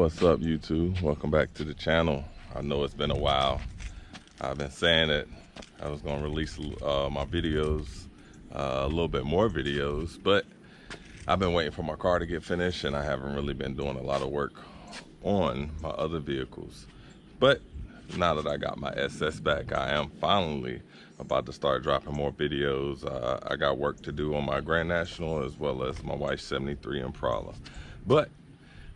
What's up, YouTube? Welcome back to the channel. I know it's been a while. I've been saying that I was going to release my videos, a little bit more videos, but I've been waiting for my car to get finished and I haven't really been doing a lot of work on my other vehicles. But now that I got my SS back, I am finally about to start dropping more videos. I got work to do on my Grand National as well as my wife's 73 IMPALA. But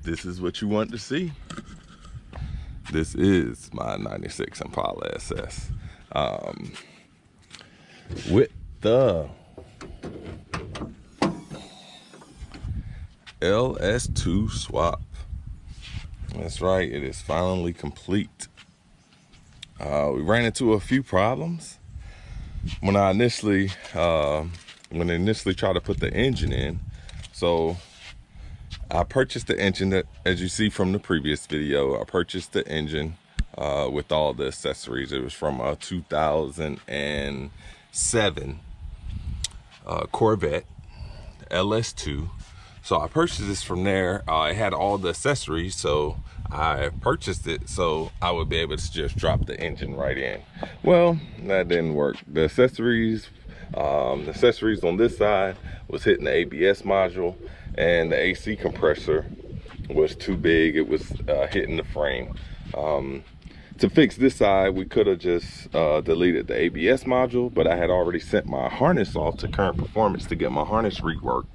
this is what you want to see. This is my 96 IMPALA SS with the LS2 swap. That's right, it is finally complete. We ran into a few problems when I initially tried to put the engine in. So I purchased the engine that, as you see from the previous video, I purchased the engine with all the accessories. It was from a 2007 Corvette LS2. So I purchased this from there. It had all the accessories, so I purchased it so I would be able to just drop the engine right in. Well, that didn't work. The accessories on this side was hitting the ABS module, and the AC compressor was too big. It was hitting the frame. To fix this side, we could have just deleted the ABS module, but I had already sent my harness off to Current Performance to get my harness reworked.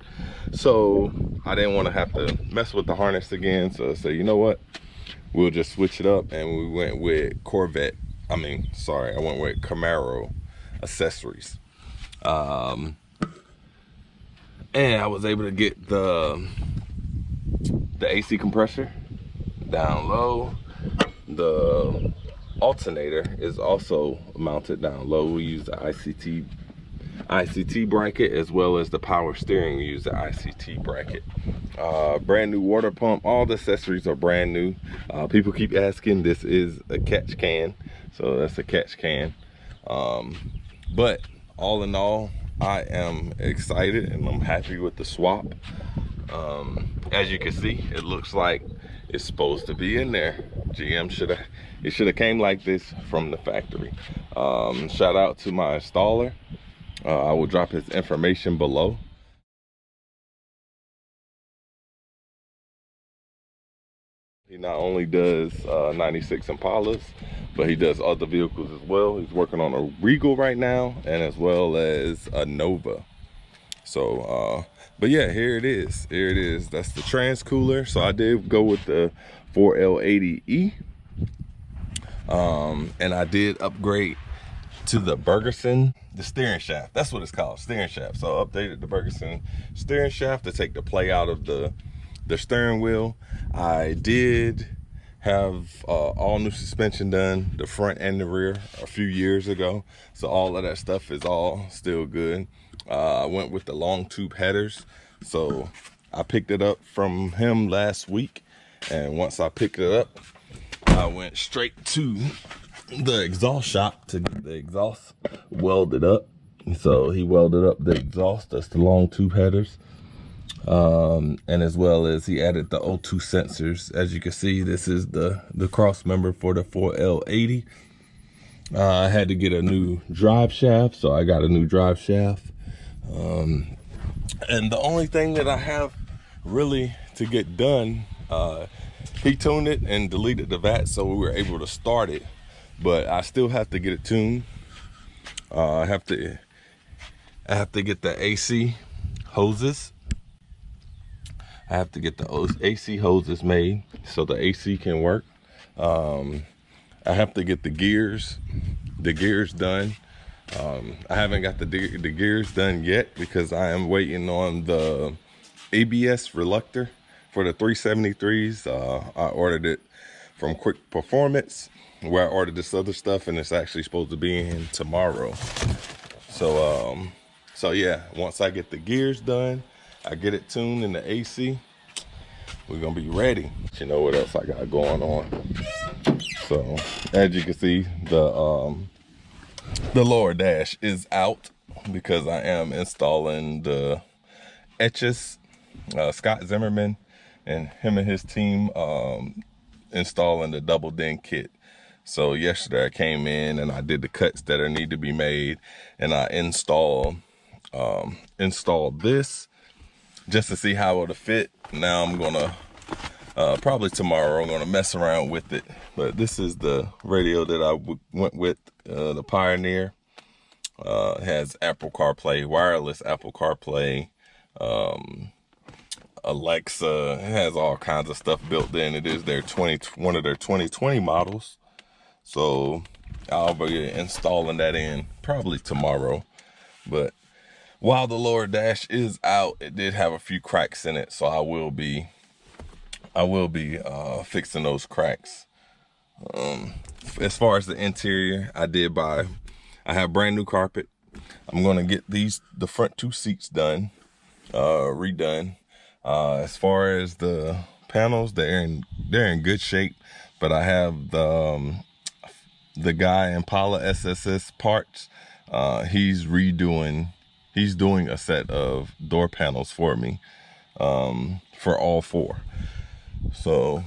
So I didn't want to have to mess with the harness again. So I said, you know what? We'll just switch it up. And we went with I went with Camaro accessories. And I was able to get the AC compressor down low. The alternator is also mounted down low. We use the ICT bracket, as well as the power steering. We use the ICT bracket. Brand new water pump. All the accessories are brand new. People keep asking, this is a catch can, so that's a catch can. But all in all, I am excited and I'm happy with the swap. As you can see, it looks like it's supposed to be in there. GM should have came like this from the factory. Shout out to my installer. I will drop his information below. He not only does 96 Impalas, but he does other vehicles as well. He's working on a Regal right now, and as well as a Nova. So but yeah, here it is. That's the trans cooler. So I did go with the 4L80E, and I did upgrade to the Bergerson, the steering shaft. That's what it's called, steering shaft. So I updated the Bergerson steering shaft to take the play out of the steering wheel. I did have all new suspension done, the front and the rear, a few years ago. So all of that stuff is all still good. I went with the long tube headers. So I picked it up from him last week. And once I picked it up, I went straight to the exhaust shop to get the exhaust welded up. So he welded up the exhaust. That's the long tube headers. And as well as he added the O2 sensors. As you can see, this is the cross member for the 4L80. I had to get a new drive shaft, so I got a new drive shaft. And the only thing that I have really to get done, he tuned it and deleted the VAT, so we were able to start it, but I still have to get it tuned. I have to get the AC hoses. I have to get the AC hoses made so the AC can work. I have to get the gears done. I haven't got the gears done yet because I am waiting on the ABS reluctor for the 373s. I ordered it from Quick Performance, where I ordered this other stuff, and it's actually supposed to be in tomorrow. So yeah, once I get the gears done, I get it tuned in the AC, we're gonna be ready. You know what else I got going on? So as you can see, the lower dash is out because I am installing the etches, Scott Zimmerman and him and his team installing the double dent kit. So yesterday I came in and I did the cuts that are need to be made, and I installed this just to see how it'll fit. Now I'm gonna probably tomorrow I'm gonna mess around with it. But this is the radio that I went with, the Pioneer. It has Apple CarPlay, wireless Apple CarPlay, Alexa. It has all kinds of stuff built in. It is one of their 2020 models. So I'll be installing that in probably tomorrow. But while the lower dash is out, it did have a few cracks in it, so I will be fixing those cracks. As far as the interior, I have brand new carpet. I'm gonna get the front two seats done, redone. As far as the panels, they're in good shape, but I have the guy IMPALA SSS parts. He's doing a set of door panels for me, for all four. So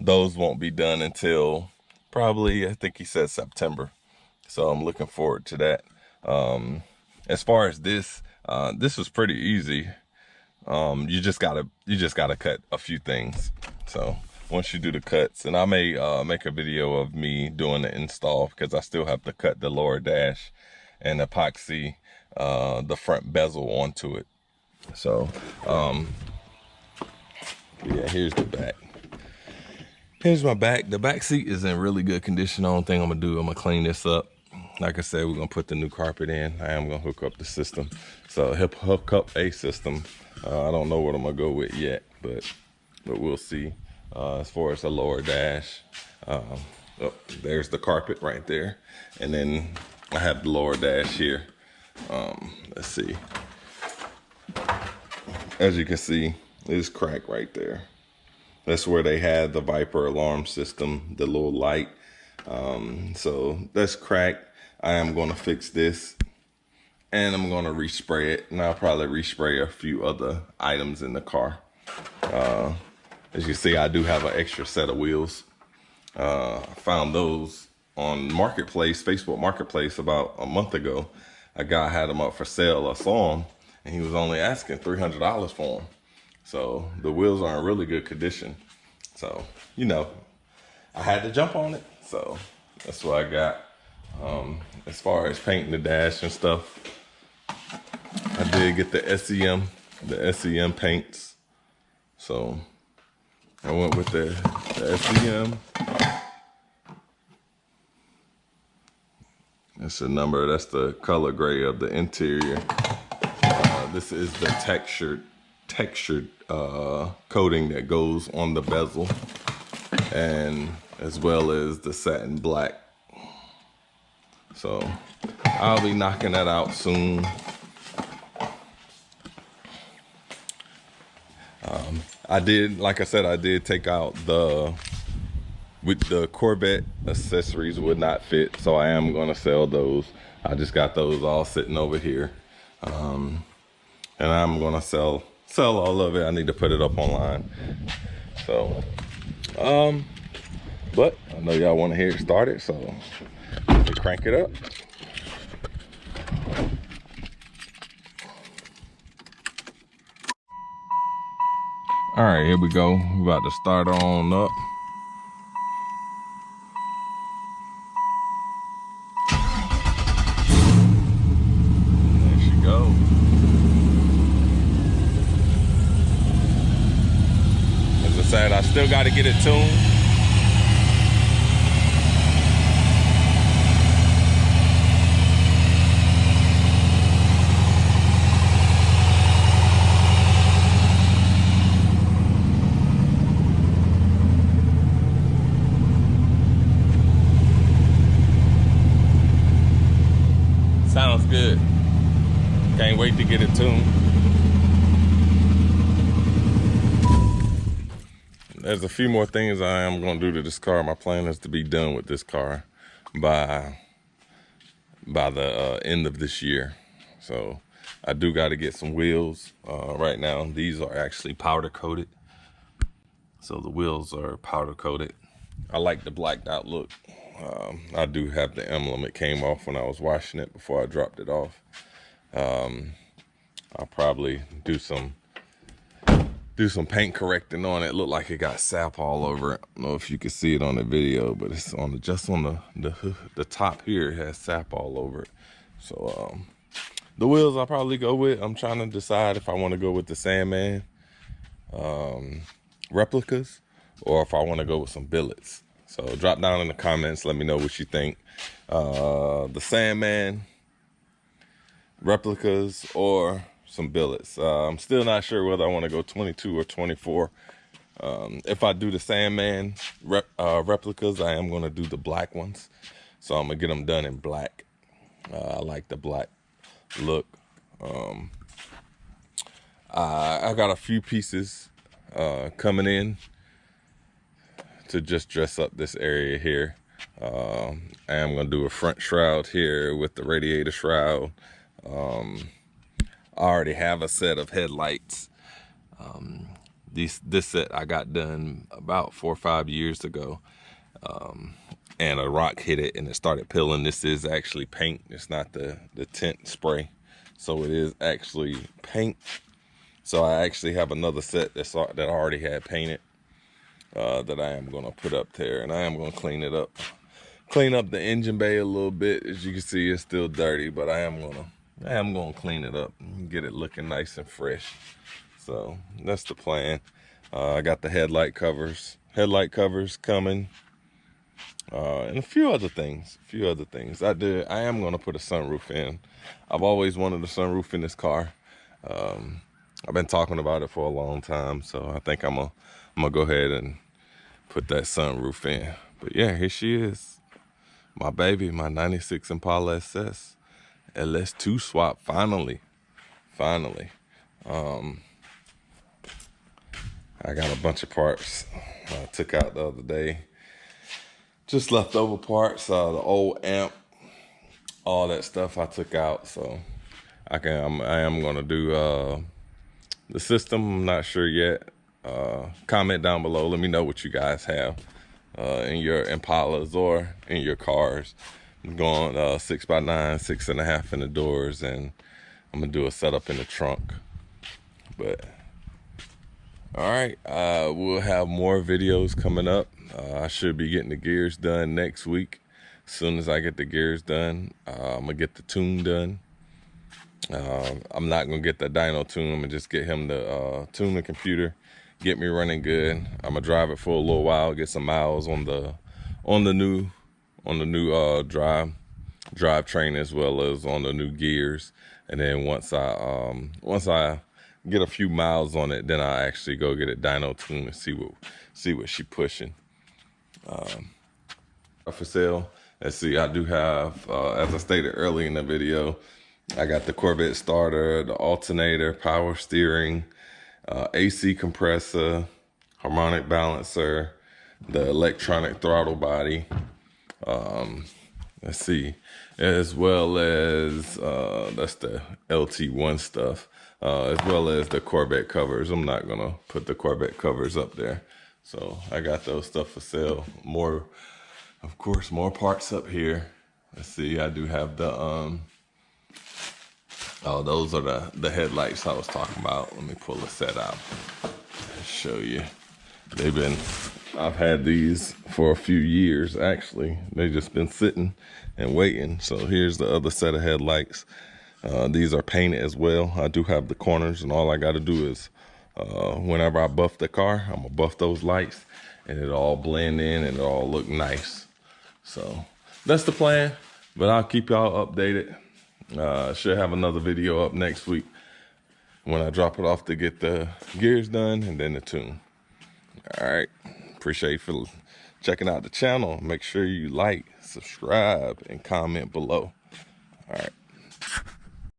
those won't be done until probably, I think he said September. So I'm looking forward to that. As far as this was pretty easy. You just gotta cut a few things. So once you do the cuts, and I may make a video of me doing the install, because I still have to cut the lower dash and epoxy the front bezel onto it. So yeah, here's the back. Here's my back. The back seat is in really good condition. The only thing I'm gonna clean this up. Like I said, we're gonna put the new carpet in. I am gonna hook up the system. So hook up a system. I don't know what I'm gonna go with yet, but we'll see. As far as the lower dash, oh, there's the carpet right there, and then I have the lower dash here. Let's see. As you can see, it's cracked right there. That's where they had the Viper alarm system, the little light. So that's cracked. I am gonna fix this, and I'm gonna respray it, and I'll probably respray a few other items in the car. As you see, I do have an extra set of wheels. I found those on Marketplace, Facebook Marketplace, about a month ago. A guy had them up for sale. I saw him, and he was only asking $300 for them. So the wheels are in really good condition. So, you know, I had to jump on it. So that's what I got. As far as painting the dash and stuff, I did get the SEM paints. So I went with the SEM. That's the number, that's the color gray of the interior. This is the textured coating that goes on the bezel, and as well as the satin black. So I'll be knocking that out soon. Like I said, I did take out with the Corvette accessories would not fit, so I am gonna sell those. I just got those all sitting over here. And I'm gonna sell all of it. I need to put it up online. So, but I know y'all wanna hear it started, so let me crank it up. All right, here we go. We're about to start on up. There she goes. As I said, I still got to get it tuned. Sounds good. Can't wait to get it tuned. There's a few more things I am going to do to this car. My plan is to be done with this car by the end of this year. So I do got to get some wheels. Right now, these are actually powder coated. So the wheels are powder coated. I like the blacked out look. I do have the emblem. It came off when I was washing it before I dropped it off. I'll probably do some paint correcting on it. Look like it got sap all over it. I don't know if you can see it on the video, but it's on just on the top here. It has sap all over it. So the wheels I'll probably go with. I'm trying to decide if I want to go with the Sandman replicas or if I want to go with some billets. So drop down in the comments. Let me know what you think. The Sandman replicas or some billets. I'm still not sure whether I want to go 22 or 24. If I do the Sandman replicas, I am going to do the black ones. So I'm going to get them done in black. I like the black look. I got a few pieces coming in to just dress up this area here. I am going to do a front shroud here with the radiator shroud. I already have a set of headlights. This set I got done about 4 or 5 years ago. And a rock hit it and it started peeling. This is actually paint. It's not the tint spray. So it is actually paint. So I actually have another set that I already had painted that I am going to put up there. And I am going to clean it up. Clean up the engine bay a little bit. As you can see, it's still dirty, but I am going to clean it up and get it looking nice and fresh. So that's the plan. I got the headlight covers coming. And a few other things. I am going to put a sunroof in. I've always wanted a sunroof in this car. I've been talking about it for a long time, so I think I'm gonna go ahead and put that sunroof in. But yeah, here she is, my baby, my '96 IMPALA SS LS2 swap. Finally. I got a bunch of parts I took out the other day. Just leftover parts, the old amp, all that stuff I took out. So I am gonna do the system. I'm not sure yet. Comment down below. Let me know what you guys have in your Impalas or in your cars. I'm going 6x9, 6.5 in the doors, and I'm gonna do a setup in the trunk. But all right, we'll have more videos coming up. I should be getting the gears done next week. As soon as I get the gears done, I'm gonna get the tune done. I'm not gonna get the dyno tune. I'm gonna just get him to tune the computer, get me running good. I'm gonna drive it for a little while, get some miles on the new drivetrain as well as on the new gears. And then once I get a few miles on it, then I actually go get it dyno tuned and see what she pushing. For sale. Let's see, I do have, as I stated early in the video, I got the Corvette starter, the alternator, power steering, AC compressor, harmonic balancer, the electronic throttle body. Let's see, as well as that's the LT1 stuff, as well as the Corvette covers. I'm not gonna put the Corvette covers up there. So I got those stuff for sale. More, of course, more parts up here. Let's see, I do have the oh, those are the headlights I was talking about. Let me pull a set out and show you. I've had these for a few years, actually. They've just been sitting and waiting. So here's the other set of headlights. These are painted as well. I do have the corners, and all I got to do is, whenever I buff the car, I'm gonna buff those lights, and it'll all blend in and it'll all look nice. So that's the plan, but I'll keep y'all updated. Should have another video up next week when I drop it off to get the gears done and then the tune. All right, appreciate you for checking out the channel. Make sure you like, subscribe, and comment below. All right.